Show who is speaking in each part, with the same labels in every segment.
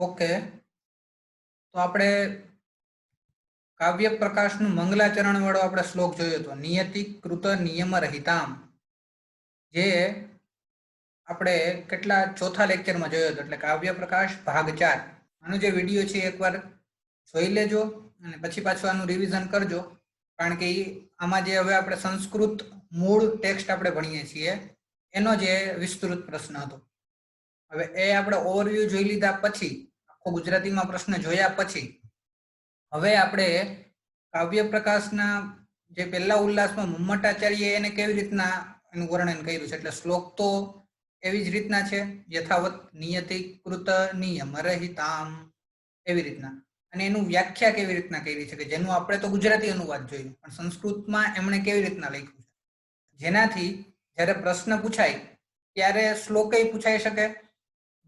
Speaker 1: Okay, તો આપણે કાવ્ય પ્રકાશનું મંગલાચરણ વાળો આપણે શ્લોક જોયો હતો, નિયતિ કૃત નિયમ રહિતામ, જે આપણે કેટલા ચોથા લેક્ચરમાં જોયો હતો, એટલે કાવ્ય પ્રકાશ ભાગ 4. આનો જે વિડીયો છે એકવાર જોઈ લેજો અને પછી પાછું આનું રિવિઝન કરજો, કારણ કે આમાં જે હવે આપણે સંસ્કૃત મૂળ ટેક્સ્ટ આપણે ભણીએ છીએ એનો જે વિસ્તૃત પ્રશ્ન હતો. હવે એ આપણે ઓવરવ્યૂ જોઈ લીધા પછી, આખો ગુજરાતીમાં પ્રશ્ન જોયા પછી હવે આપણે કાવ્ય પ્રકાશના જે પહેલા ઉલ્લાસમાં મમ્મટાચાર્ય એને કેવી રીતના એનું વર્ણન કર્યું છે, એટલે શ્લોક તો એવી જ રીતના છે, યથાવત નિયતિ કૃત નિયમ રહિતામ એવી રીતના, અને એનું વ્યાખ્યા કેવી રીતના કરી છે કે જેનું આપણે તો ગુજરાતી અનુવાદ જોયું, પણ સંસ્કૃતમાં એમણે કેવી રીતના લખ્યું છે, જેનાથી જ્યારે પ્રશ્ન પૂછાય ત્યારે શ્લોકે પૂછાઈ શકે,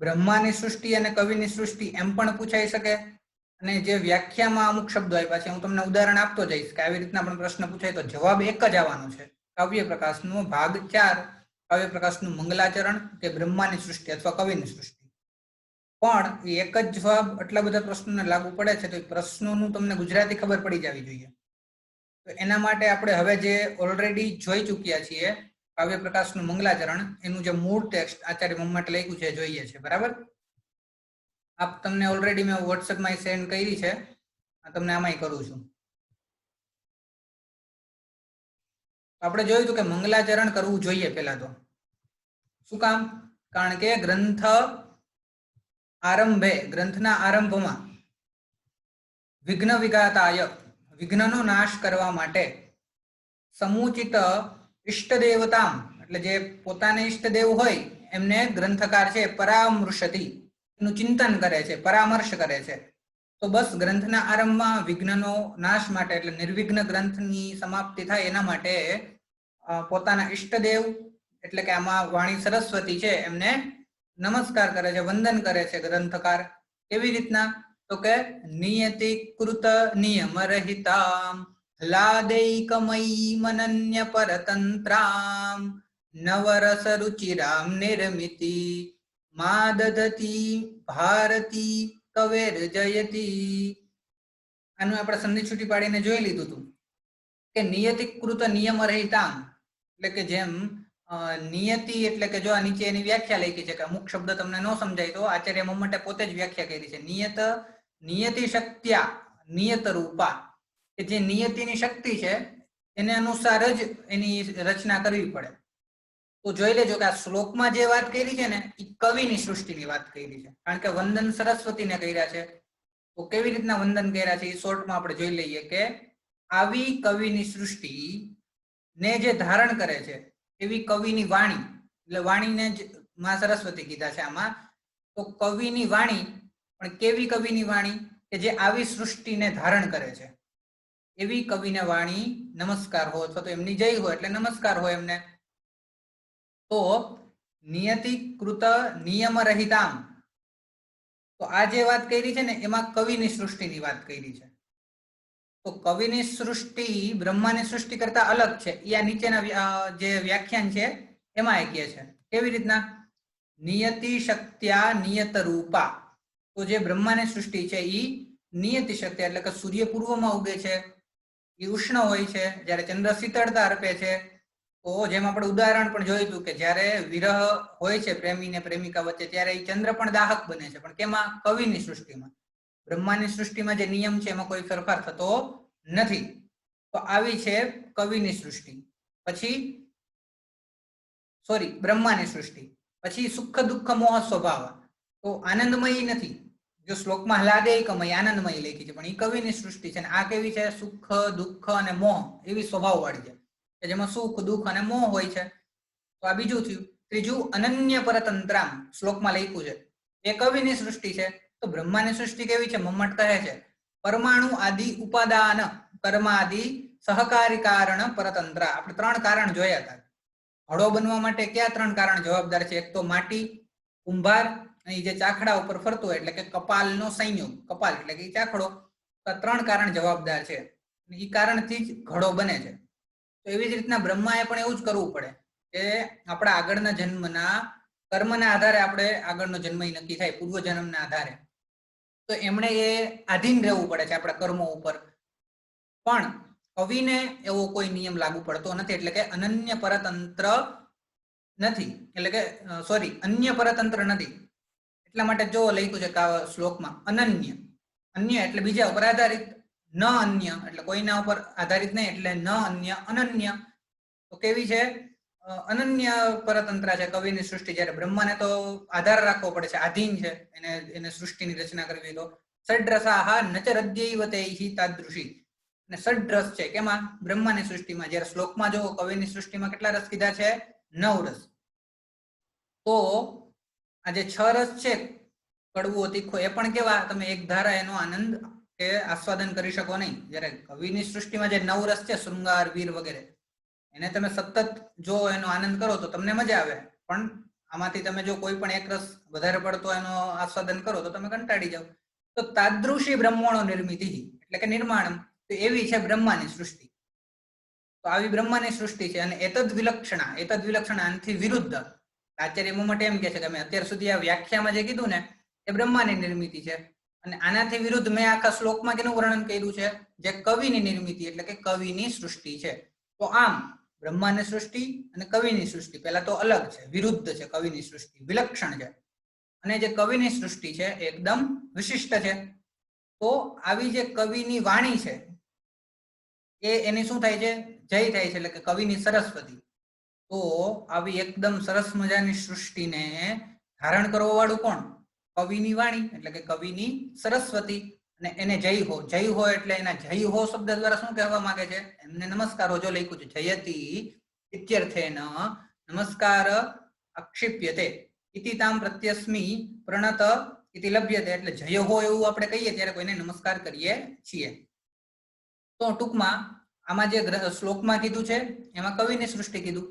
Speaker 1: બ્રહ્માની સૃષ્ટિ અને કવિની સૃષ્ટિ એમ પણ પૂછાઈ શકે, અને જે વ્યાખ્યામાં અમુક શબ્દો આપ્યા છે હું તમને ઉદાહરણ આપતો જઈશ કે આવી રીતના પણ પ્રશ્ન પૂછાય તો જવાબ એક જ આવવાનો છે. કાવ્ય પ્રકાશનો ભાગ 4, કાવ્ય પ્રકાશનું મંગલાચરણ કે બ્રહ્માની સૃષ્ટિ અથવા કવિની સૃષ્ટિ. પણ એક જ જવાબ આટલા બધા પ્રશ્નોને લાગુ પડે છે, તો એ પ્રશ્નોનું તમને ગુજરાતી ખબર પડી જવી જોઈએ. તો એના માટે આપણે હવે જે ઓલરેડી જોઈ ચૂક્યા છીએ કાવ્ય પ્રકાશનું મંગલાચરણ, એનું જે મૂળ ટેક્સ્ટ આચાર્ય મમ્મટે લખ્યું છે જોઈએ છે, બરાબર. આપ તમને ઓલરેડી મેં વોટ્સએપમાં સેન્ડ કરી છે, તમને આમાંય કરું છું. આપણે જોયું હતું કે મંગલાચરણ કરવું જોઈએ પહેલા તો. શું કામ? કારણ કે ગ્રંથના આરંભમાં વિઘ્ન વિઘાતાય, વિઘ્નનો નાશ કરવા માટે સમુચિત ઇષ્ટ દેવતા, એટલે જે પોતાના ઇષ્ટદેવ હોય એમને ગ્રંથકાર છે પરામર્શતી, એનું ચિંતન કરે છે, પરામર્શ કરે છે. તો બસ ગ્રંથના આરંભમાં વિઘ્નનો નાશ માટે, એટલે નિર્વિઘ્ન ગ્રંથની સમાપ્તિ થાય એના માટે પોતાના ઇષ્ટદેવ એટલે કે આમાં વાણી સરસ્વતી છે એમને નમસ્કાર કરે છે, વંદન કરે છે ગ્રંથકાર. કેવી રીતના? તો કે નિયતિ કૃત નિયમ રહિતામ લાદૈકમયી પરતંત્રામ નવરસ રુચિરામ નિર્મિતિ માદધતી ભારતી કવેર જયતી. આનું આપણે સંધિ છૂટી પાડીને જોઈ લીધું હતું કે નિયતિ કૃત નિયમ રહિતામ, એટલે કે જેમ નિયતિ એટલે કે જો આ નીચે એની વ્યાખ્યા લખી છે કે અમુક શબ્દ તમને ન સમજાય તો આચાર્ય મમ્મટે પોતે જ વ્યાખ્યા કરી છે. નિયતિ શક્ત્યા નિયત રૂપા, કે જે નિયતિની શક્તિ છે એને અનુસાર જ એની રચના કરવી પડે. તો જોઈ લેજો કે આ શ્લોકમાં જે વાત કરી છે ને એ કવિની સૃષ્ટિની વાત કરી છે, કારણ કે વંદન સરસ્વતીને કર્યા છે. તો કેવી રીતના વંદન કર્યા છે એ શોર્ટમાં આપણે જોઈ લઈએ કે આવી કવિની સૃષ્ટિ ને જે ધારણ કરે છે એવી કવિની વાણી, એટલે વાણીને જ માં સરસ્વતી કીધા છે આમાં. તો કવિની વાણી, પણ કેવી કવિની વાણી? કે જે આવી સૃષ્ટિને ધારણ કરે છે એવી કવિને વાણી નમસ્કાર હોય, અથવા તો એમની જય હોય એટલે નમસ્કાર હોય એમને. તો નિયતિ કૃત નિયમ રહિતામ, તો આ જે વાત કરી છે ને એમાં કવિની સૃષ્ટિની વાત કરી છે. તો કવિની સૃષ્ટિ બ્રહ્માની સૃષ્ટિ કરતા અલગ છે, એ આ નીચેના જે વ્યાખ્યાન છે એમાં એ કહે છે. કેવી રીતના? નિયતિ શક્ત્યા નિયત રૂપા, તો જે બ્રહ્માની સૃષ્ટિ છે એ નિયતિ શક્તિ એટલે કે સૂર્ય પૂર્વમાં ઉગે છે, એ ઉષ્ણ હોય છે, જ્યારે ચંદ્ર શીતળતા અર્પે છે. તો જેમ આપણે ઉદાહરણ પણ જોયું હતું કે જ્યારે વિરહ હોય છે પ્રેમી ને પ્રેમિકા વચ્ચે, ત્યારે એ ચંદ્ર પણ દાહક બને છે, પણ કેમાં? કવિની સૃષ્ટિમાં. બ્રહ્માની સૃષ્ટિમાં જે નિયમ છે એમાં કોઈ ફેરફાર થતો નથી. તો આવી છે કવિની સૃષ્ટિ. પછી બ્રહ્માની સૃષ્ટિ. પછી સુખ દુઃખ મોહ સ્વભાવ, તો આનંદમયી નથી. જો શ્લોકમાં હલાદેયકમય આનંદમય લખી છે, પણ એ કવિની સૃષ્ટિ છે. આ કેવી છે? સુખ દુઃખ અને મોહ એવી સ્વભાવ વાળી છે, કે જેમાં સુખ દુઃખ અને મોહ હોય છે. તો આ બીજું થયું. ત્રીજું અનન્ય પરતંત્રામ, શ્લોકમાં લખ્યું છે એ કવિની સૃષ્ટિ છે. તો બ્રહ્માની સૃષ્ટિ કેવી છે? મમ્મટ કહે છે પરમાણુ આદિ ઉપાદાન કર્માદિ સહકારી કારણ પરતંત્ર. આપણે 3 કારણ જોયા હતા. ઘડો બનવા માટે કયા 3 કારણ જવાબદાર છે? એક તો માટી, કુંભાર, અને જે ચાખડા ઉપર ફરતો હોય એટલે કે કપાલનો સંયોગ. કપાલ એટલે કે ચાખડો. 3 કારણ જવાબદાર છે, એ કારણથી જ ઘડો બને છે. તો એવી જ રીતના બ્રહ્માએ પણ એવું જ કરવું પડે કે આપણા આગળના જન્મના કર્મના આધારે આપણે આગળનો જન્મ નક્કી થાય, પૂર્વ જન્મના આધારે. તો એમણે એ આધીન રહેવું પડે છે આપણા કર્મો ઉપર. પણ કવિને એવો કોઈ નિયમ લાગુ પડતો નથી, એટલે કે અનન્ય પરતંત્ર નથી, એટલે કે સોરી અન્ય પરતંત્ર નથી. એટલા માટે જો લખ્યું છે શ્લોકમાં અનન્ય, અન્ય એટલે બીજા ઉપર આધારિત, ન અન્ય એટલે કોઈના ઉપર આધારિત નહીં, એટલે ન અન્ય અનન્ય. તો કેવી છે? અનન્ય પરતંત્ર છે કવિની સૃષ્ટિ. જ્યારે બ્રહ્માને તો આધાર રાખવો પડે છે, આધીન છે, એને સૃષ્ટિની રચના કરવી. તો ષડ્રસાહા નચરદ્યૈવ તૈહિ તાદૃશી. અને ષડ્રસ છે કેમાં? બ્રહ્માની સૃષ્ટિમાં. જ્યારે શ્લોકમાં જો કવિની સૃષ્ટિમાં કેટલા રસ કીધા છે? 9 રસ. તો આ જે 6 રસ છે, કડવો તીખો, એ પણ કેવા? તમે એક ધારા એનો આનંદ કે આસ્વાદન કરી શકો નહીં. જ્યારે કવિની સૃષ્ટિમાં જે 9 રસ છે, શૃંગાર, વીર વગેરે, એને તમે સતત જો એનો આનંદ કરો તો તમને મજા આવે. પણ આમાંથી તમે જો કોઈ પણ એક રસ વધારે પડતો એનો આસ્વાદન કરો તો તમે કંટાળી જાઓ. તો તાદૃશી બ્રહ્મણો નિર્મિતિ, એટલે કે નિર્માણ, તો એવી છે બ્રહ્માની સૃષ્ટિ. તો આવી બ્રહ્માની સૃષ્ટિ છે. અને એતદ વિલક્ષણા, આનાથી વિરુદ્ધ આચાર્ય મમ્મટ એમ કે છે કે અમે અત્યાર સુધી આ વ્યાખ્યામાં જે કીધું ને એ બ્રહ્માની નિર્મિતિ છે. અને આનાથી વિરુદ્ધ મેં આખા શ્લોકમાં કેનું વર્ણન કર્યું છે? જે કવિની નિર્મિતિ, એટલે કે કવિની સૃષ્ટિ છે. તો આમ બ્રહ્માની સૃષ્ટિ અને કવિની સૃષ્ટિ પહેલા તો અલગ છે, વિરુદ્ધ છે. કવિની સૃષ્ટિ વિલક્ષણ છે, અને જે કવિની સૃષ્ટિ છે એકદમ વિશિષ્ટ છે. તો આવી જે કવિની વાણી છે એ એની શું થાય છે? જય થાય છે, એટલે કે કવિની સરસ્વતી. તો આવી એકદમ સરસ મજાની સૃષ્ટિને ધારણ કરવા વાળું કોણ? કવિની વાણી, એટલે કે કવિની સરસ્વતી. અને એને જય હો, જય હો એટલે એના જય હો શબ્દ દ્વારા શું કહેવા માંગે છે? એમને નમસ્કારો. જો લખ્યું છે જયતી ઇત્યર્થેન નમસ્કાર આક્ષિપ્યતે ઇતિ તામ પ્રત્યસ્મી પ્રણત ઇતિ લભ્યતે. એટલે જય હો એવું આપણે કહીએ ત્યારે કોઈને નમસ્કાર કરીએ છીએ. તો ટૂંકમાં આમાં જે શ્લોકમાં કીધું છે એમાં કવિની સૃષ્ટિ કીધું.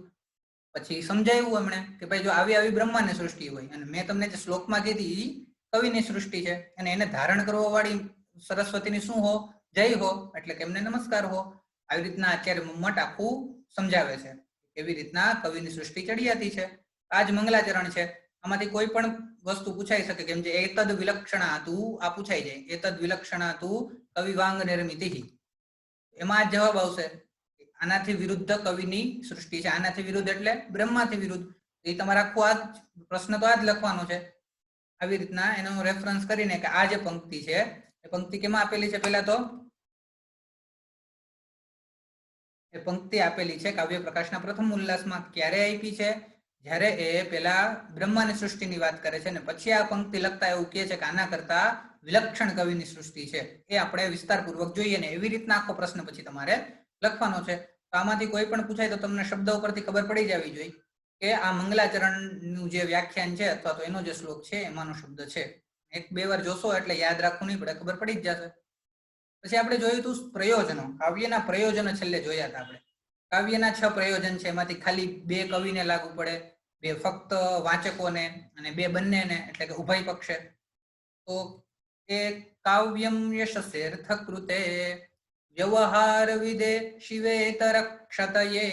Speaker 1: પછી સમજાવ્યું એમણે કે ભાઈ જો આવી બ્રહ્માની સૃષ્ટિ હોય, અને મેં તમને જે શ્લોકમાં કીધી કવિની સૃષ્ટિ છે, અને એને ધારણ કરવા વાળી સરસ્વતીની શું હો? જય હો, એટલે કે એમને નમસ્કાર હો. આવી રીતના આચાર્ય મમ્મટ આખું સમજાવે છે એવી રીતના કવિની સૃષ્ટિ ચડિયાતી છે. આ જ મંગલાચરણ છે. આમાંથી કોઈ પણ વસ્તુ પૂછાઈ શકે, કેમ જે એતદ વિલક્ષણા તું આ પૂછાઈ જાય, એતદ વિલક્ષણા તું કવિવાંગ નિર્મિતિ, એમાં જ જવાબ આવશે આનાથી વિરુદ્ધ કવિની સૃષ્ટિ છે. આનાથી વિરુદ્ધ એટલે બ્રહ્માથી વિરુદ્ધ. એ તમારે આખું આ પ્રશ્ન તો આ જ લખવાનો છે. આવી રીતના એનો રેફરન્સ કરીને કે આ જે પંક્તિ છે એ પંક્તિ કેમાં આપેલી છે? પહેલા તો એ પંક્તિ આપેલી છે કાવ્ય પ્રકાશના પ્રથમ ઉલ્લાસમાં. ક્યારે આપી છે? જ્યારે એ પેલા બ્રહ્માની સૃષ્ટિની વાત કરે છે, ને પછી આ પંક્તિ લખતા એવું કહે છે કે આના કરતા વિલક્ષણ કવિની સૃષ્ટિ છે. એ આપણે વિસ્તારપૂર્વક જોઈએ, ને એવી રીતના આખો પ્રશ્ન પછી તમારે લખવાનો છે. તો આમાંથી કોઈ પણ પૂછાય તો તમને શબ્દ ઉપરથી ખબર પડી જવી જોઈએ કે આ મંગલાચરણનું જે વ્યાખ્યાન છે અથવા તો એનો જે શ્લોક છે એમાંનો શબ્દ છે. 1-2 વાર જોશો એટલે યાદ રાખવું નહીં પડે, ખબર પડી જ જશે. પછી આપણે જોયું હતું પ્રયોજનો. કાવ્યના પ્રયોજનો છેલ્લે જોયા હતા આપણે. કાવ્યના 6 પ્રયોજન છે, એમાંથી ખાલી 2 કવિને લાગુ પડે, 2 ફક્ત વાચકોને, અને 2 બંનેને, એટલે કે ઉભય પક્ષે. તો એ કાવ્યમ યશસ્યર્થ કૃતે વ્યવહાર વિદે શિવેતરક્ષતયે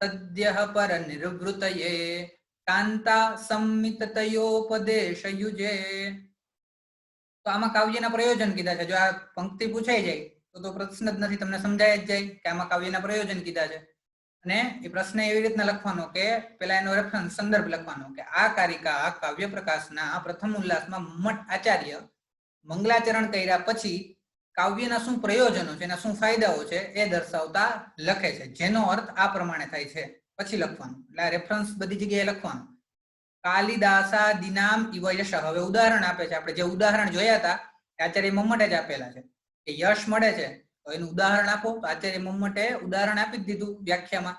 Speaker 1: સદ્યઃ પર નિર્વૃતયે કાંતા સંમિતતયોપદેશ યુજે. તો આમાં કાવ્યના પ્રયોજન કીધા છે. જો આ પંક્તિ પૂછાઈ જાય તો પ્રશ્ન જ નથી, તમને સમજાય જ જાય કે આમાં કાવ્યના પ્રયોજન કીધા છે. અને એ પ્રશ્ન એવી રીતના લખવાનો કે પેલા એનો રેફરન્સ સંદર્ભ લખવાનો કે આ કારિકા કાવ્ય પ્રકાશના પ્રથમ ઉલ્લાસમાં મમ્મટ આચાર્ય મંગલાચરણ કર્યા પછી કાવ્યના શું પ્રયોજનો છે, એના શું ફાયદાઓ છે એ દર્શાવતા લખે છે, જેનો અર્થ આ પ્રમાણે થાય છે. પછી લખવાનું, એટલે આ રેફરન્સ બધી જગ્યાએ લખવાનું. કાલિદાસા દિનામ ઇવ યશ. હવે ઉદાહરણ આપે છે. આપણે જે ઉદાહરણ જોયા હતા આચાર્ય મમ્મટે જ આપેલા છે કે યશ મળે છે તો એનું ઉદાહરણ આપો. તો આચાર્ય મમ્મટે ઉદાહરણ આપી જ દીધું વ્યાખ્યામાં.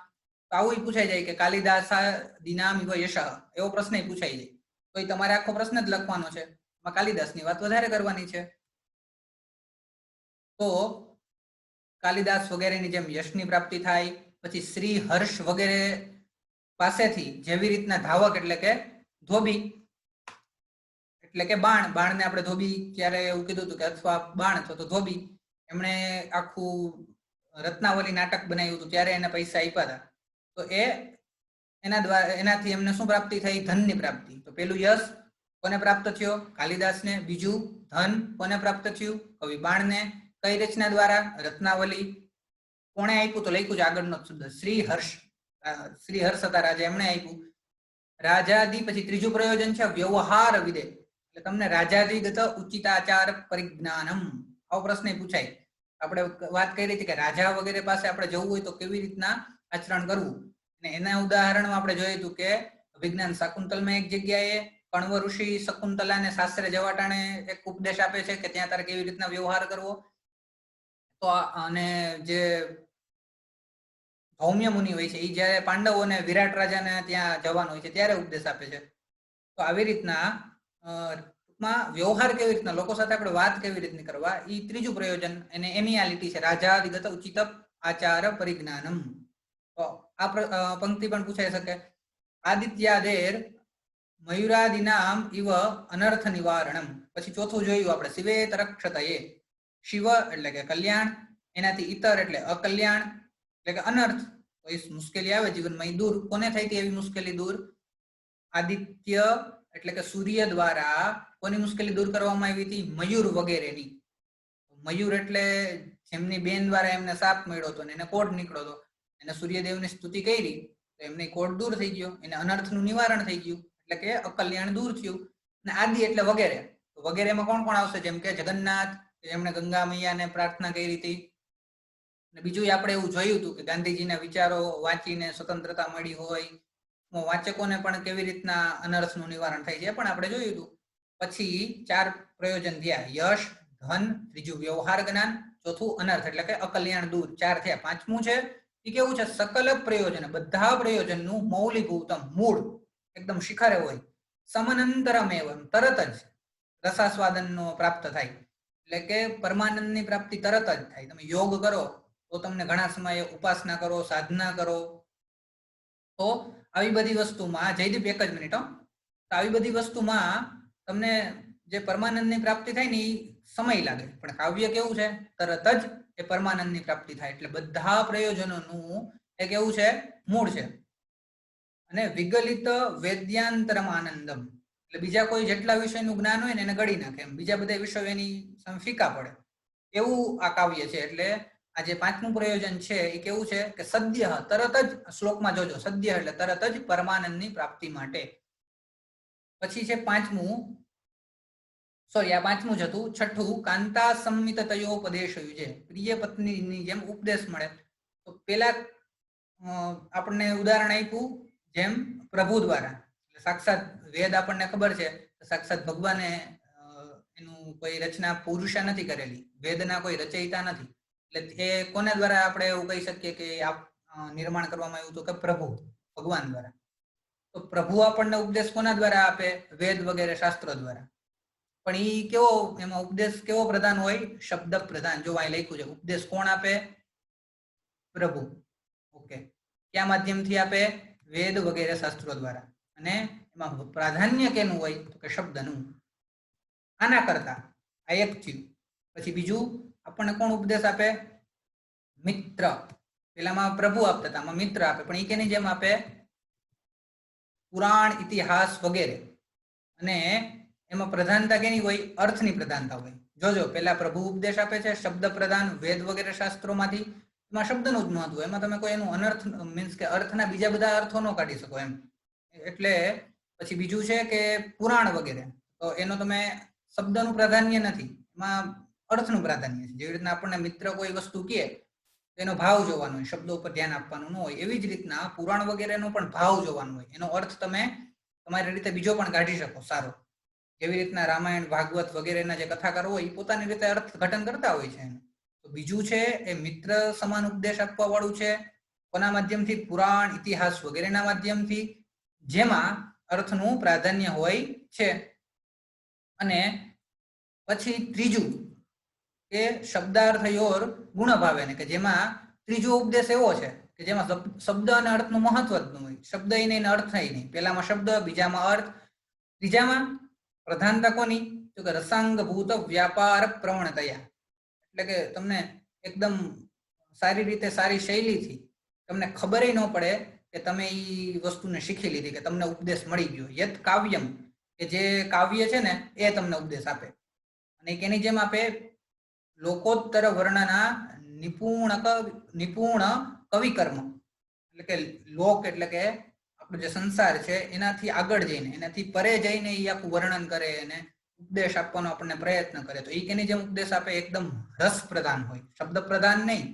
Speaker 1: તો આવું પૂછાઈ જાય કે કાલિદાસા દિનામ ઇવ યશ, એવો પ્રશ્ન પૂછાઈ જાય. તો એ તમારે આખો પ્રશ્ન જ લખવાનો છે. એમાં કાલિદાસની વાત વધારે કરવાની છે. તો કાલિદાસ વગેરેની જેમ યશની પ્રાપ્તિ થાય. પછી શ્રી હર્ષ વગેરે પાસેથી જેવી રીતના ધાવક એટલે કે ધોબી, એટલે કે બાણને આપણે ધોબી ક્યારે એવું કીધું હતું કે અથવા બાણ અથવા તો ધોબી, એમણે આખું રત્નાવલી નાટક બનાવ્યું હતું ત્યારે એને પૈસા આપ્યા હતા. તો એ એના દ્વારા એનાથી એમને શું પ્રાપ્તિ થઈ? ધનની પ્રાપ્તિ. તો પેલું યશ કોને પ્રાપ્ત થયો? કાલિદાસને. બીજું ધન કોને પ્રાપ્ત થયું? કવિ બાણને. કઈ રચના દ્વારા? રત્નાવલી. કોણે આપ્યું? તો લખ્યું છે આગળનો શબ્દ શ્રી હર્ષ હતા રાજા, એમણે આપ્યું. રાજાદી પછી ત્રીજું પ્રયોજન છે વ્યવહાર વિદે, એટલે તમને રાજાદિગત ઉચિતાચાર પરિજ્ઞાનમ. આવો પ્રશ્ન પૂછાય. આપણે વાત કરી હતી કે રાજા વગેરે પાસે આપણે જવું હોય તો કેવી રીતના આચરણ કરવું, અને એના ઉદાહરણમાં આપણે જોયું હતું કે વિજ્ઞાન શાકુંતલમાં એક જગ્યાએ કણવ ઋષિ શકુંતલાને શાસ્ત્રે જવાટાણે એક ઉપદેશ આપે છે કે ત્યાં તારે કેવી રીતના વ્યવહાર કરવો. તો અને જે ધૌમ્ય મુનિ હોય છે એ જયારે પાંડવોને વિરાટ રાજાને ત્યાં જવાનું હોય છે ત્યારે ઉપદેશ આપે છે. તો આવી રીતના વ્યવહાર કેવી રીતના લોકો સાથે આપણે વાત કેવી રીતની કરવા, એ ત્રીજું પ્રયોજન એને એમિયાલિટી છે, રાજાદિગત ઉચિત આચાર પરિજ્ઞાનમ. તો આ પંક્તિ પણ પૂછાઈ શકે. આદિત્યાદેર મયુરાદિનામ ઇવ અનર્થ નિવારણમ. પછી ચોથું જોયું આપણે શિવેત રક્ષતયે. શિવ એટલે કે કલ્યાણ, એનાથી ઇતર એટલે અકલ્યાણ એટલે કે અનર્થ. કોઈ મુશ્કેલી આવે જીવનમાં એ દૂર. કોને થઈ હતી એવી મુશ્કેલી દૂર? આદિત્ય એટલે કે સૂર્ય દ્વારા કોની મુશ્કેલી દૂર કરવામાં આવી હતી? મયુર વગેરેની. મયુર એટલે જેમની બેન દ્વારા એમને સાપ મળ્યો હતો ને એને કોઢ નીકળ્યો હતો, એને સૂર્યદેવની સ્તુતિ કરી તો એમને કોઢ દૂર થઈ ગયો, એને અનર્થનું નિવારણ થઈ ગયું, એટલે કે અકલ્યાણ દૂર થયું. અને આદિ એટલે વગેરે. વગેરેમાં કોણ કોણ આવશે? જેમ કે જગન્નાથ, જેમણે ગંગા મૈયાને પ્રાર્થના કરી હતી. બીજું આપણે એવું જોયું હતું કે ગાંધીજીના વિચારો વાંચીને સ્વતંત્રતા મળી હોય, વાચકોને પણ કેવી રીતના અનર્થનું નિવારણ થાય છે પણ આપણે જોયું હતું. પછી 4 પ્રયોજન થયા, યશ, ધન, ત્રીજું વ્યવહાર જ્ઞાન, ચોથું અનર્થ એટલે કે અકલ્યાણ દૂર. 4 થયા. પાંચમું છે એ કેવું છે? સકલ પ્રયોજન, બધા પ્રયોજનનું મૌલિકભૂતમ મૂળ એકદમ શિખરે હોય. સમનંતરમેવ, તરત જ રસાસ્વાદનનો પ્રાપ્ત થાય, એટલે કે પરમાનંદની પ્રાપ્તિ તરત જ થાય. તમે યોગ કરો તો તમને ઘણા સમયે ઉપાસના કરો, સાધના કરો તો આવી બધી વસ્તુમાં, જયદીપ એક જ મિનિટ, તો આવી બધી વસ્તુમાં તમને જે પરમાનંદની પ્રાપ્તિ થાય ને એ સમય લાગે, પણ કાવ્ય કેવું છે? તરત જ એ પરમાનંદની પ્રાપ્તિ થાય. એટલે બધા પ્રયોજનોનું એ કેવું છે? મૂળ છે. અને વિગલિત વેદ્યાંતરમ આનંદમ, એટલે બીજા કોઈ જેટલા વિષયનું જ્ઞાન હોય ને એને ગળી નાખે, એમ બીજા બધા વિષયો એની ફીકા પડે એવું આ કાવ્ય છે. એટલે આ જે પાંચમું પ્રયોજન છે એ કેવું છે કે સદ્ય, તરત જ. શ્લોકમાં જોજો, સદ્ય એટલે તરત જ પરમાનંદની પ્રાપ્તિ માટે. પછી છે આ પાંચમું જ હતું. છઠ્ઠું, કાંતા સંમિત તયોપદેશ યુજે, પ્રિય પત્નીની જેમ ઉપદેશ મળે. તો પેલા આપણને ઉદાહરણ આપ્યું જેમ પ્રભુ દ્વારા, સાક્ષાત વેદ આપણને ખબર છે સાક્ષાત ભગવાને એનું કોઈ રચના પુરુષા નથી કરેલી, વેદના કોઈ રચયિતા નથી, એટલે એ કોના દ્વારા આપણે એવું કહી શકીએ કે નિર્માણ કરવામાં આવ્યું હતું? કે પ્રભુ, ભગવાન દ્વારા. તો પ્રભુ આપણને ઉપદેશ કોના દ્વારા આપે? વેદ વગેરે શાસ્ત્રો દ્વારા. પણ એ કેવો, એમાં ઉપદેશ કેવો પ્રધાન હોય? શબ્દ પ્રધાન. જો અહીં લખ્યું છે ઉપદેશ કોણ આપે? પ્રભુ. ઓકે, ક્યાં માધ્યમથી આપે? વેદ વગેરે શાસ્ત્રો દ્વારા. અને એમાં પ્રાધાન્ય કેનું હોય? તો કે શબ્દનું. આના કરતા આ એક થયું. પછી બીજું આપણને કોણ ઉપદેશ આપે? મિત્ર. પેલામાં પ્રભુ આપતા હતા, આમાં મિત્ર આપે, પણ એ કેની જેમ આપે? પુરાણ, ઇતિહાસ વગેરે. અને એમાં પ્રધાનતા કેની હોય? અર્થની પ્રધાનતા હોય. જોજો, પેલા પ્રભુ ઉપદેશ આપે છે શબ્દ પ્રધાન, વેદ વગેરે શાસ્ત્રોમાંથી. એમાં શબ્દનું જ મહત્વ, એમાં તમે કોઈ એનું અનર્થ મીન્સ કે અર્થના બીજા બધા અર્થો ન કાઢી શકો એમ. એટલે પછી બીજું છે કે પુરાણ વગેરે, તો એનો તમે શબ્દનું પ્રાધાન્ય નથી, એમાં અર્થનું પ્રાધાન્ય છે. જેવી રીતના આપણને મિત્ર કોઈ વસ્તુ કહે એનો ભાવ જોવાનો હોય, શબ્દો ઉપર ધ્યાન આપવાનું ન હોય, એવી જ રીતના પુરાણ વગેરેનો પણ ભાવ જોવાનો હોય. એનો અર્થ તમે તમારી રીતે બીજો પણ કાઢી શકો સારો. જેવી રીતના રામાયણ, ભાગવત વગેરેના જે કથાકારો હોય એ પોતાની રીતે અર્થ ઘટન કરતા હોય છે. તો બીજું છે એ મિત્ર સમાન ઉપદેશ આપવા વાળું છે. કોના માધ્યમથી? પુરાણ, ઇતિહાસ વગેરેના માધ્યમથી, જેમાં અર્થનું પ્રાધાન્ય હોય છે. અને પછી ત્રીજું કે શબ્દાર્થયોર ગુણ ભાવેને, કે જેમાં ત્રીજો ઉપદેશ એવો છે કે જેમાં શબ્દ અને અર્થનું મહત્વ જ ન હોય. શબ્દ નહીં, અર્થ નહીં. પેલામાં શબ્દ, બીજામાં અર્થ, ત્રીજામાં પ્રધાનતા કોની? તો કે રસાંગભૂત વ્યાપાર પ્રવણતયા, એટલે કે તમને એકદમ સારી રીતે, સારી શૈલીથી તમને ખબર ન પડે કે તમે એ વસ્તુને શીખી લીધી, કે તમને ઉપદેશ મળી ગયો. યત કાવ્યમ, કે જે કાવ્ય છે ને એ તમને ઉપદેશ આપે, અને કેની જેમ આપે લોકોત્તર વર્ણના નિપુણ કવિકર્મ, એટલે કે લોક એટલે કે આપણો જે સંસાર છે એનાથી આગળ જઈને, એનાથી પરે જઈને એ આખું વર્ણન કરે અને ઉપદેશ આપવાનો આપણને પ્રયત્ન કરે. તો એ કેની જેમ ઉપદેશ આપે? એકદમ રસ પ્રધાન હોય, શબ્દ પ્રધાન નહીં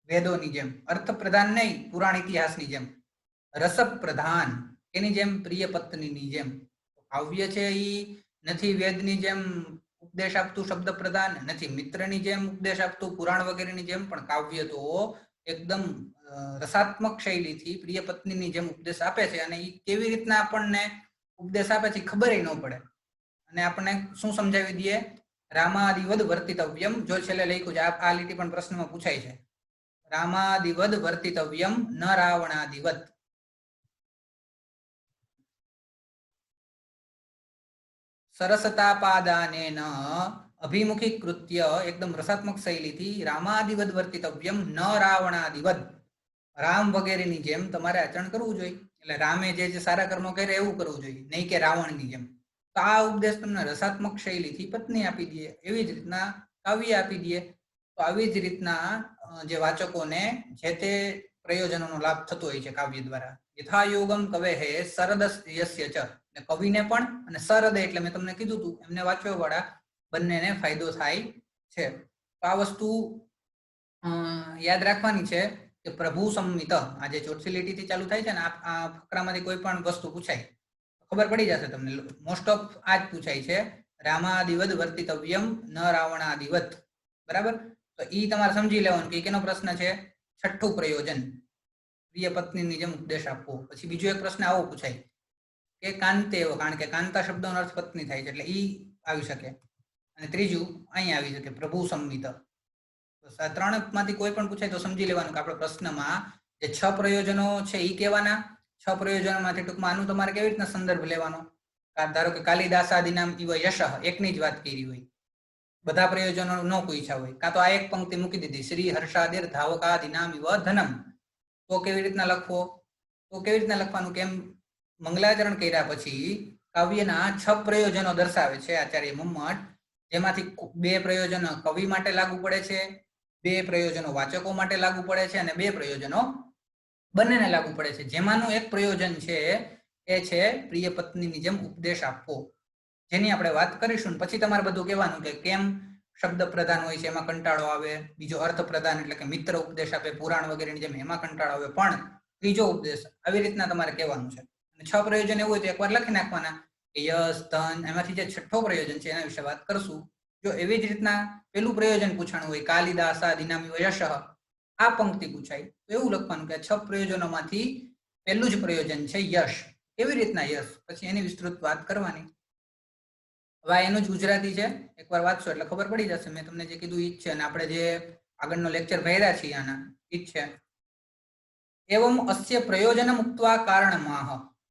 Speaker 1: વેદોની જેમ, અર્થ પ્રધાન નહીં પુરાણ ઇતિહાસની જેમ, રસ પ્રધાન, એની જેમ પ્રિય પત્નીની જેમ. કાવ્ય છે એ નથી વેદની જેમ ઉપદેશ આપતું શબ્દ પ્રધાન, નથી મિત્રની જેમ ઉપદેશ આપતું પુરાણ વગેરેની જેમ, પણ કાવ્ય તો એકદમ રસાત્મક શૈલીથી પ્રિય પત્નીની જેમ ઉપદેશ આપે છે. અને એ કેવી રીતના આપણને ઉપદેશ આપે છે ખબર ન પડે, અને આપણને શું સમજાવી દઈએ? રામાદિવદ વર્તિતવ્યમ. જો છેલ્લે લખ્યું છે, આ લીટી પણ પ્રશ્નમાં પૂછાય છે, રામાદિવદ વર્તિતવ્યમ ન રાવણાદિવત. સરસતાપાદાનેન અભિમુખીકૃત્ય, એકદમ રસાત્મક શૈલીથી રામાદિવદ વર્તિતવ્યમ ન રાવણાદિવદ. રામ વગેરેની જેમ તમારે આચરણ કરવું જોઈએ, એટલે રામે જે સારા કર્મો કરે એવું કરવું જોઈએ, નહીં કે રાવણની જેમ. તો આ ઉપદેશ તમને રસાત્મક શૈલીથી પત્ની આપી દે, એવી જ રીતના કાવ્ય આપી દે. તો આવી જ રીતના જે વાચકોને જે તે પ્રયોજનોનો લાભ થતો હોય છે કાવ્ય દ્વારા. યથાયોગમ કવે હે સરદ યસ્ય ચ, કવિને પણ અને સરદ એટલે મેં તમને કીધું હતું એમને વાંચવા વાળા બંનેને ફાયદો થાય છે. તો આ વસ્તુ યાદ રાખવાની છે કે પ્રભુ સંમિત, આ જે ચોથી લીટીથી ચાલુ થાય છે ને, આ ફકરામાંથી કોઈ પણ વસ્તુ પૂછાય ખબર પડી જશે તમને. મોસ્ટ ઓફ આ જ પૂછાય છે, રામાદિવદ વર્તિતવ્યમ ન રાવણાદિવત. બરાબર? તો ઈ તમારે સમજી લેવાનું કે કેનો પ્રશ્ન છે? છઠ્ઠું પ્રયોજન, પ્રિય પત્નીની જેમ ઉપદેશ આપવો. પછી બીજો એક પ્રશ્ન આવો પૂછાય કે કાંતેવ, કારણ કે કાંતા શબ્દનો અર્થ પત્ની થાય છે, એટલે ઈ આવી શકે. અને ત્રીજું અહીંયા આવી શકે પ્રભુ સંમિત. ત્રણમાંથી કોઈ પણ પૂછાય તો સમજી લેવાનું કે આપણે પ્રશ્નમાં જે 6 પ્રયોજનો છે એ કહેવાના. 6 પ્રયોજનોમાંથી ટૂંકમાં આનું તમારે કેવી રીતના સંદર્ભ લેવાનો? ધારો કે કાલિદાસાદિનામ ઇવ યશઃ, એકની જ વાત કરી હોય, બધા પ્રયોજનો ન પૂછ્યા હોય, કાં તો આ એક પંક્તિ મૂકી દીધી, શ્રી હર્ષાદિર ધાવકાદિનામ ઇવ ધનમ, તો કેવી રીતના લખવો? તો કેવી રીતના લખવાનું? કેમ મંગલાચરણ કર્યા પછી કાવ્યના 6 પ્રયોજનો દર્શાવે છે આચાર્ય મમ્મટ, જેમાંથી 2 પ્રયોજનો કવિ માટે લાગુ પડે છે, 2 પ્રયોજનો વાચકો માટે લાગુ પડે છે, અને 2 પ્રયોજનો બંનેને લાગુ પડે છે. જેમાંનું એક પ્રયોજન છે એ છે પ્રિય પત્નીની જેમ ઉપદેશ આપવો, જેની આપણે વાત કરીશું. પછી તમારે બધું કહેવાનું કે કેમ શબ્દ પ્રધાન હોય છે એમાં કંટાળો આવે, બીજો અર્થ પ્રધાન એટલે કે મિત્ર ઉપદેશ આપે પુરાણ વગેરેની જેમ એમાં કંટાળો આવે, પણ ત્રીજો ઉપદેશ આવી રીતના તમારે કહેવાનું છે. અને 6 પ્રયોજન એવું હોય તો એકવાર લખી નાખવાના કે યશ ધન, એમાંથી જે છઠ્ઠો પ્રયોજન છે એના વિશે વાત કરશું. જો એવી જ રીતના પેલું પ્રયોજન પૂછાણું હોય, કાલિદાસાદિનામ ઇવ યશઃ, આ પંક્તિ પૂછાય તો એવું લખવાનું કે 6 પ્રયોજનોમાંથી પહેલું જ પ્રયોજન છે યશ. કેવી રીતના યશ? પછી એની વિસ્તૃત વાત કરવાની. હવે એનું જ ગુજરાતી છે, એકવાર વાંચશો એટલે ખબર પડી જશે. મેં તમને જે કીધું ઈ જ છે, અને આપણે જે આગળનો લેક્ચર ભર્યા છીએ આના ઈ જ છે. એવમ અસ્ય પ્રયોજનમ ઉક્ત્વા કારણમાહ,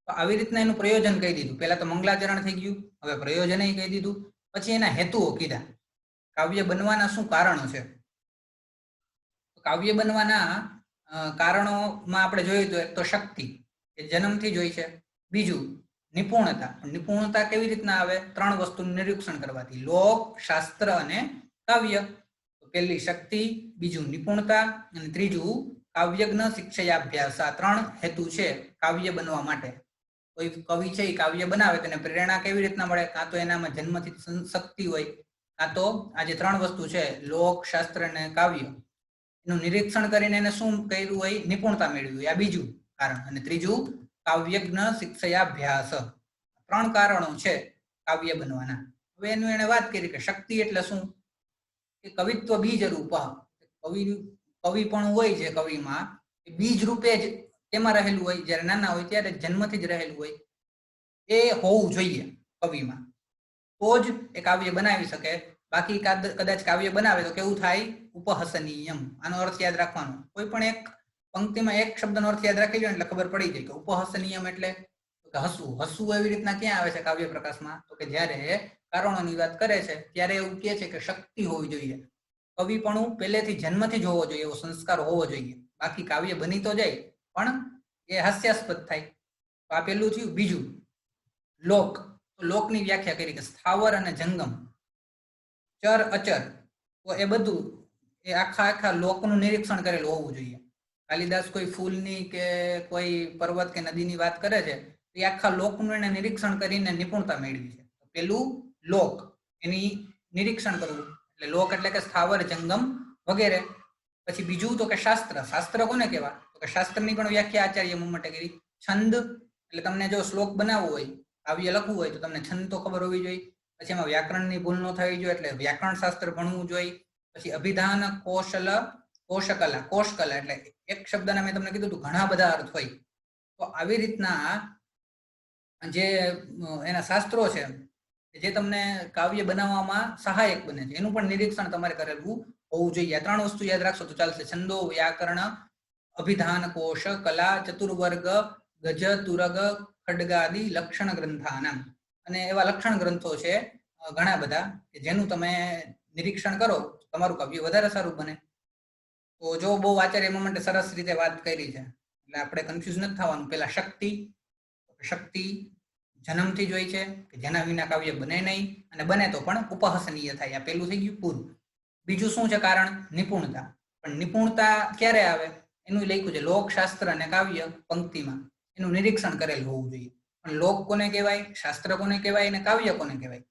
Speaker 1: તો આવી રીતના એનું પ્રયોજન કહી દીધું. પહેલા તો મંગલાચરણ થઈ ગયું, હવે પ્રયોજન કહી દીધું, પછી એના હેતુઓ કીધા. કાવ્ય બનવાના શું કારણો છે? કાવ્ય બનવાના કારણોમાં આપણે જોઈએ તો એક તો શક્તિ, એ જન્મથી જ હોય છે. બીજું નિપુણતા. નિપુણતા કેવી રીતના આવે? 3 વસ્તુનું નિરીક્ષણ કરવાથી, લોક, શાસ્ત્ર અને કાવ્ય. તો પહેલી શક્તિ, બીજું નિપુણતા, અને ત્રીજું કાવ્યજ્ઞ શિક્ષયાભ્યાસ. આ 3 હેતુ છે કાવ્ય બનવા માટે. કોઈ કવિ છે એ કાવ્ય બનાવે તેને પ્રેરણા કેવી રીતના મળે? કાં તો એનામાં જન્મથી શક્તિ હોય, કાં તો આ જે 3 વસ્તુ છે લોક, શાસ્ત્ર અને કાવ્ય, એનું નિરીક્ષણ કરીને એને શું કર્યું હોય? નિપુણતા મેળવી હોય, આ બીજું કારણ. અને ત્રીજું કાવ્યજ્ઞ શિક્ષયાભ્યાસ. 3 કારણો છે કાવ્ય બનવાના. હવે એનું એને વાત કરી કે શક્તિ એટલે શું? કે કવિત્વ બીજ રૂપ, કવિ પણ હોય છે કવિમાં, એ બીજ રૂપે જ તેમાં રહેલું હોય, જ્યારે નાના હોય ત્યારે જન્મથી જ રહેલું હોય, એ હોવું જોઈએ કવિમાં, તો જ એ કાવ્ય બનાવી શકે. બાકી કદાચ કાવ્ય બનાવે તો કેવું થાય? ઉપહસનીયમ. આનો અર્થ યાદ રાખવાનો. કોઈ પણ એક પંક્તિમાં એક શબ્દનો અર્થ યાદ રાખી લો એટલે ખબર પડી જાય કે ઉપહસનીયમ એટલે હસવું. હસવું એવી રીતના ક્યાં આવે છે કાવ્ય પ્રકાશમાં? તો કે જ્યારે કારણોની વાત કરે છે ત્યારે એવું કહે છે કે શક્તિ હોવી જોઈએ. કવિપણું પહેલેથી જન્મથી જ હોવો જોઈએ, એવો સંસ્કાર હોવો જોઈએ. બાકી કાવ્ય બની તો જાય પણ એ હાસ્યાસ્પદ થાય. તો આ પેલું થયું. બીજું લોક, તો લોકની વ્યાખ્યા કરી કે સ્થાવર અને જંગમ, ચર અચર, તો એ બધું એ આખા લોકનું નિરીક્ષણ કરેલું હોવું જોઈએ. કાલિદાસ કોઈ ફૂલની કે કોઈ પર્વત કે નદીની વાત કરે છે તો એ આખા લોકનું એને નિરીક્ષણ કરીને નિપુણતા મેળવી છે. પેલું લોક, એની નિરીક્ષણ કરવું, એટલે લોક એટલે કે સ્થાવર જંગમ વગેરે. પછી બીજું તો કે શાસ્ત્ર. શાસ્ત્ર કોને કહેવાય? તો કે શાસ્ત્રની પણ વ્યાખ્યા આચાર્ય મમ્મટે કરી. છંદ એટલે તમને જો શ્લોક બનાવવો હોય, કાવ્ય લખવું હોય તો તમને છંદ તો ખબર હોવી જોઈએ. પછી એમાં વ્યાકરણની ભૂલ ન થવી જોઈએ, એટલે વ્યાકરણ શાસ્ત્ર ભણવું જોઈએ. પછી અભિધાન, કોશકલા, કોષકલા એટલે એક શબ્દના મેં તમને કીધું હતું ઘણા બધા અર્થ હોય. તો આવી રીતના જે એના શાસ્ત્રો છે જે તમને કાવ્ય બનાવવામાં સહાયક બને છે એનું પણ નિરીક્ષણ તમારે કરેલું હોવું જોઈએ. આ 3 વસ્તુ યાદ રાખશો તો ચાલશે. છંદો, વ્યાકરણ, અભિધાન, કોશ, કલા, ચતુર્વર્ગ, ગજ, તુરગ, ખડગાદિ લક્ષણ ગ્રંથાનામ. અને એવા લક્ષણ ગ્રંથો છે ઘણા બધા કે જેનું તમે નિરીક્ષણ કરો તમારું કાવ્ય વધારે સારું બને. તો જો બહુ આચાર્ય માટે સરસ રીતે વાત કરી છે એટલે આપણે કન્ફ્યુઝ નથી થવાનું. પેલા શક્તિ, શક્તિ જન્મથી જ હોય છે કે જેના વિના કાવ્ય બને નહીં, અને બને તો પણ ઉપહસનીય થાય. આ પેલું થઈ ગયું પૂરું. બીજું શું છે કારણ? નિપુણતા. પણ નિપુણતા ક્યારે આવે એનું લખ્યું છે લોકશાસ્ત્ર અને કાવ્ય પંક્તિમાં, એનું નિરીક્ષણ કરેલું હોવું જોઈએ. પણ લોક કોને કહેવાય, શાસ્ત્ર કોને કહેવાય અને કાવ્ય કોને કહેવાય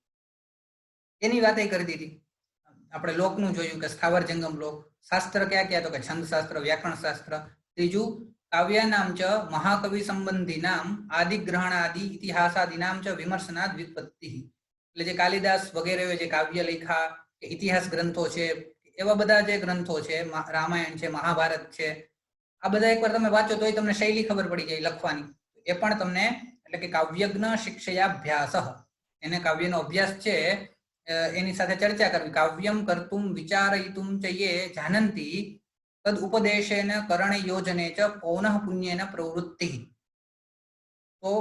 Speaker 1: એની વાત કરી દીધી. આપણે લોકનું જોયું કે સ્થાવર જંગમ લોક. શાસ્ત્ર ક્યાં ક્યાં? તો કે છંદ શાસ્ત્ર, વ્યાકરણ શાસ્ત્ર. ત્રીજું કાવ્યાનામ ચ મહાકવિ સંબંધીનામ આદિગ્રહણાદિ ઇતિહાસાદિનામ ચ વિમર્શનાદ વ્યુત્પત્તિ. એટલે જે કાલિદાસ વગેરે જે કાવ્ય લખ્યા કે ઇતિહાસ ગ્રંથો છે, એવા બધા જે ગ્રંથો છે, રામાયણ છે, મહાભારત છે, આ બધા એકવાર તમે વાંચો તોય તમને શૈલી ખબર પડી જાય લખવાની. એ પણ તમને એટલે કે કાવ્યજ્ઞ શિક્ષયાભ્યાસ, એને કાવ્યનો અભ્યાસ છે એની સાથે ચર્ચા કરવી. કાવ્યમ કર્તુમ વિચારયિતુમ ચ યે જાનંતિ તદ ઉપદેશેન કરણે યોજને ચ પૌનઃ પુણ્યેન પ્રવૃત્તિ. તો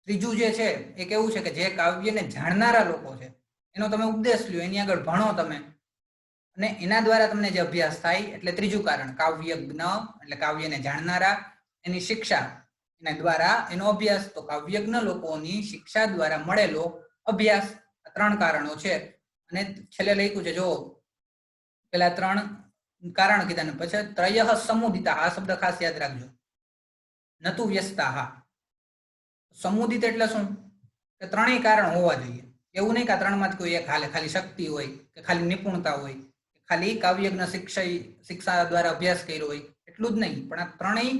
Speaker 1: ત્રીજું જે છે એ કેવું છે કે જે કાવ્યને જાણનારા લોકો છે એનો તમે ઉપદેશ લ્યો, એની આગળ ભણો તમે, અને એના દ્વારા તમને જે અભ્યાસ થાય એટલે ત્રીજું કારણ કાવ્યજ્ઞ એટલે કાવ્યને જાણનારા, એની શિક્ષા એના દ્વારા એનો અભ્યાસ. તો કાવ્યજ્ઞ લોકોની શિક્ષા દ્વારા મળેલો અભ્યાસ. આ 3 કારણો છે. અને છેલ્લે લખ્યું છે જો પેલા 3 કારણ કીધા ને પછી ત્રયઃ સમુદિતા. આ શબ્દ ખાસ યાદ રાખજો. નતુ વ્યસ્તાહ. સમુદિત એટલે શું? કે 3 કારણ હોવા જોઈએ. એવું નહીં કે 3માંથી કોઈ એક હાલે, ખાલી શક્તિ હોય કે ખાલી નિપુણતા હોય, ખાલી કાવ્યજ્ઞ શિક્ષા દ્વારા અભ્યાસ કર્યો હોય એટલું જ નહીં, પણ આ 3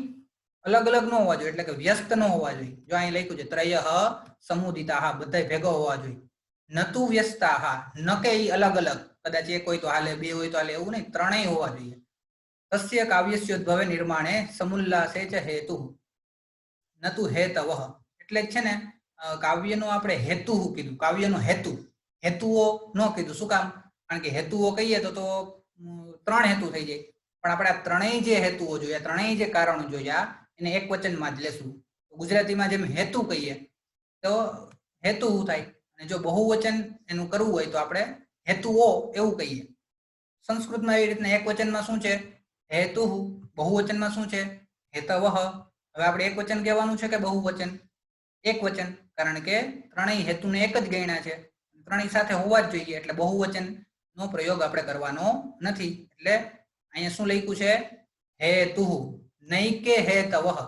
Speaker 1: અલગ અલગ ન હોવા જોઈએ, એટલે કે વ્યસ્ત ન હોવા જોઈએ. જો અહીં લખ્યું છે ત્રયઃ સમુદિતા, બધા ભેગા હોવા જોઈએ. નતુ વ્યસ્તાહ, ન કે અલગ અલગ, કદાચ એક હોય તો હાલે, 2 હોય તો હાલે, એવું નહીં, 3 હોવા જોઈએ. તસ્ય કાવ્યસ્યોદ્ભવે નિર્માણે સમુલ્લાસે ચ હેતુ નતુ હેતવઃ. એટલે છે ને કાવ્યનો આપણે હેતુ કીધું, કાવ્યનો હેતુ. હેતુઓ ન કીધું. શું કામ? કારણ કે હેતુઓ કહીએ તો 3 હેતુ થઈ જાય. પણ આપણે આ 3 જે હેતુઓ જોયા, 3 જે કારણો જોયા એને એક વચનમાં જ લેશું. ગુજરાતીમાં જેમ હેતુ કહીએ તો હેતુ થાય, અને જો બહુવચન એનું કરવું હોય તો આપણે હેતુઓ એવું કહીએ. સંસ્કૃતમાં એવી રીતના એક વચનમાં શું છે? હેતુ. બહુવચનમાં શું છે? હેતવઃ. હવે આપણે એક વચન કહેવાનું છે કે બહુવચન? એક વચન, કારણ કે 3 હેતુને એક જ ગણ્યા છે, 3 સાથે હોવા જ જોઈએ, એટલે બહુવચન નો પ્રયોગ આપણે કરવાનો નથી. એટલે અહીંયા શું લખ્યું છે? હેતુ, નહીં કે હેતવઃ.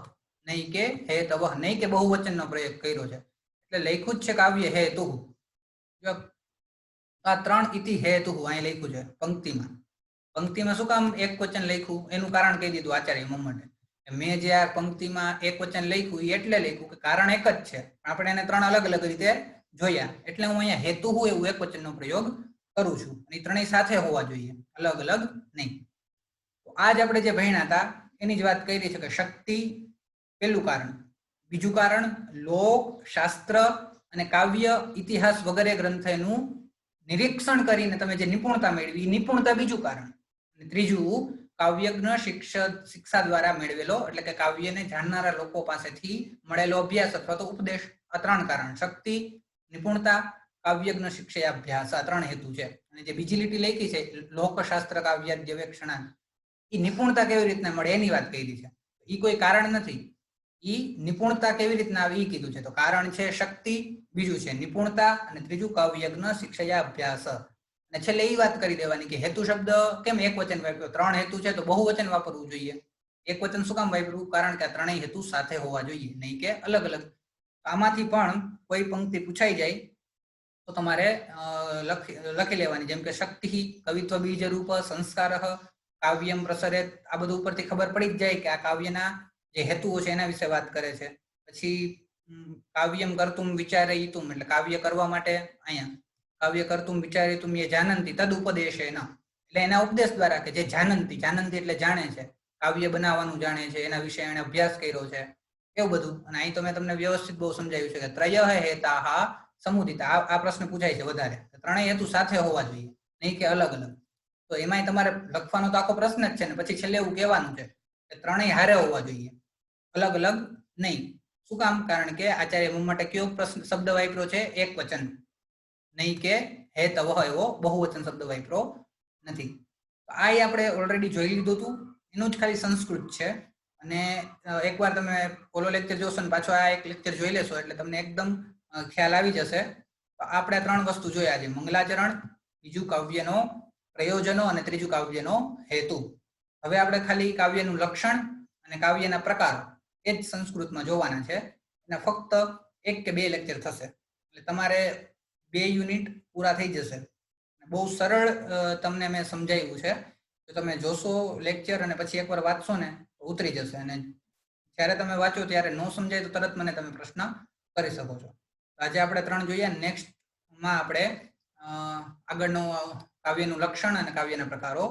Speaker 1: નહીં કે હેતવઃ, નહીં કે બહુવચનનો પ્રયોગ કર્યો છે. એટલે લખ્યું જ છે કાવ્ય હેતુ. આ 3 ઇતિ હેતુ અહીં લખ્યું છે પંક્તિમાં. પંક્તિમાં શું કામ એક વચન લખ્યું એનું કારણ કહી દીધું આચાર્ય મમ્મટે. મેં જે આ પંક્તિમાં એક વચન લખ્યું એટલે લખ્યું કે કારણ એક જ છે, આપણે એને 3 અલગ અલગ રીતે જોયા, એટલે હું અહીંયા હેતુ એવું એક વચનનો પ્રયોગ કરું છું. અને 3 સાથે હોવા જોઈએ, અલગ અલગ નહીં. તો આજ આપણે જે ભણ્યા હતા એની જ વાત કરી છે કે શક્તિ પેલું કારણ. બીજું કારણ લોક, શાસ્ત્ર અને કાવ્ય, ઇતિહાસ વગેરે ગ્રંથોનું નિરીક્ષણ કરીને તમે જે નિપુણતા મેળવી, નિપુણતા બીજું કારણ. અને ત્રીજું કાવ્યજ્ઞ શિક્ષા દ્વારા મેળવેલો, એટલે કે કાવ્યને જાણનારા લોકો પાસેથી મળેલો અભ્યાસ અથવા તો ઉપદેશ. આ 3 કારણ: શક્તિ, નિપુણતા, કાવ્યજ્ઞ શિક્ષાભ્યાસ. આ 3 હેતુ છે. અને જે બીજી લીટી લખી છે લોકશાસ્ત્ર કાવ્ય ગવેષણા, એ નિપુણતા કેવી રીતના મળે એની વાત કરી છે. એ કોઈ કારણ નથી. એ નિપુણતા કેવી રીતના આવે એ કીધું છે. તો કારણ છે શક્તિ, બીજું છે નિપુણતા અને ત્રીજું કાવ્યજ્ઞ શિક્ષયા અભ્યાસ. અને છેલ્લે એ વાત કરી દેવાની કે હેતુ શબ્દ કેમ એક વચન વાપર્યો, 3 હેતુ છે તો બહુવચન વાપરવું જોઈએ. એક વચન શું કામ વાપરવું? કારણ કે આ ત્રણેય હેતુ સાથે હોવા જોઈએ, નહીં કે અલગ અલગ. આમાંથી પણ કોઈ પંક્તિ પૂછાઈ જાય તો તમારે લખી લેવાની, જેમ કે શક્તિ કવિત્વ બીજ રૂપ સંસ્કાર કાવ્યમ પ્રસરેત. આ બધું ઉપરથી ખબર પડી જ જાય કે આ કાવ્યના જે હેતુઓ છે એના વિશે વાત કરે છે. પછી કાવ્યમ કર્તુમ વિચારયિતુમ એટલે કાવ્ય કરવા માટે અહીંયા કાવ્ય કર્તુમ વિચારયિતુમ એ જાનંતી તદ ઉપદેશેન એટલે એના ઉપદેશ દ્વારા કે જે જાનંતી એટલે જાણે છે, કાવ્ય બનાવવાનું જાણે છે, એના વિશે એને અભ્યાસ કર્યો છે, એવું બધું. અને અહીં તો મેં તમને વ્યવસ્થિત બહુ સમજાવ્યું છે કે ત્રયઃ હેતાઃ સમુદિતા. આ પ્રશ્ન પૂછાય છે વધારે. ત્રણેય હેતુ સાથે હોવા જોઈએ, નહીં કે અલગ અલગ. તો એમાંય તમારે લખવાનો તો આખો પ્રશ્ન જ છે ને પછી છેલ્લે એવું કહેવાનું છે કે ત્રણેય હારે હોવા જોઈએ, અલગ અલગ નહીં. શું કામ? કારણ કે આચાર્ય માટે કયો પ્રશ્ન શબ્દ વાપર્યો છે? એક વચન, નહીં કે હેતવઃ એવો બહુવચન શબ્દ વાપર્યો નથી. આ આપણે ઓલરેડી જોઈ લીધું હતું, એનું જ ખાલી સંસ્કૃત છે. અને એકવાર તમે ઓલો લેક્ચર જોશો ને પાછો આ એક લેક્ચર જોઈ લેશો એટલે તમને એકદમ ખ્યાલ આવી જશે. તો આપણે 3 વસ્તુ જોયા છે: મંગલાચરણ, બીજું કાવ્યનો પ્રયોજનો અને ત્રીજું કાવ્યનો હેતુ. હવે આપણે ખાલી કાવ્યનું લક્ષણ અને કાવ્યના પ્રકાર એ જ સંસ્કૃતમાં જોવાના છે. અને ફક્ત 1 કે 2 લેક્ચર થશે એટલે તમારે 2 યુનિટ પૂરા થઈ જશે. બહુ સરળ તમને મેં સમજાવ્યું છે. જો તમે જોશો લેક્ચર અને પછી એકવાર વાંચશો ને તો ઉતરી જશે. અને જ્યારે તમે વાંચો ત્યારે ન સમજાય તો તરત મને તમે પ્રશ્ન કરી શકો છો. આજે આપણે 3 જોઈએ. નેક્સ્ટમાં આપણે આગળનું કાવ્યનું લક્ષણ અને કાવ્યના પ્રકારો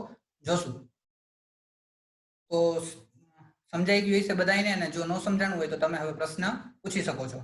Speaker 1: જોશું. તો સમજાઈ ગયું હશે બધાને? અને જો ન સમજાણું હોય તો તમે હવે પ્રશ્ન પૂછી શકો છો.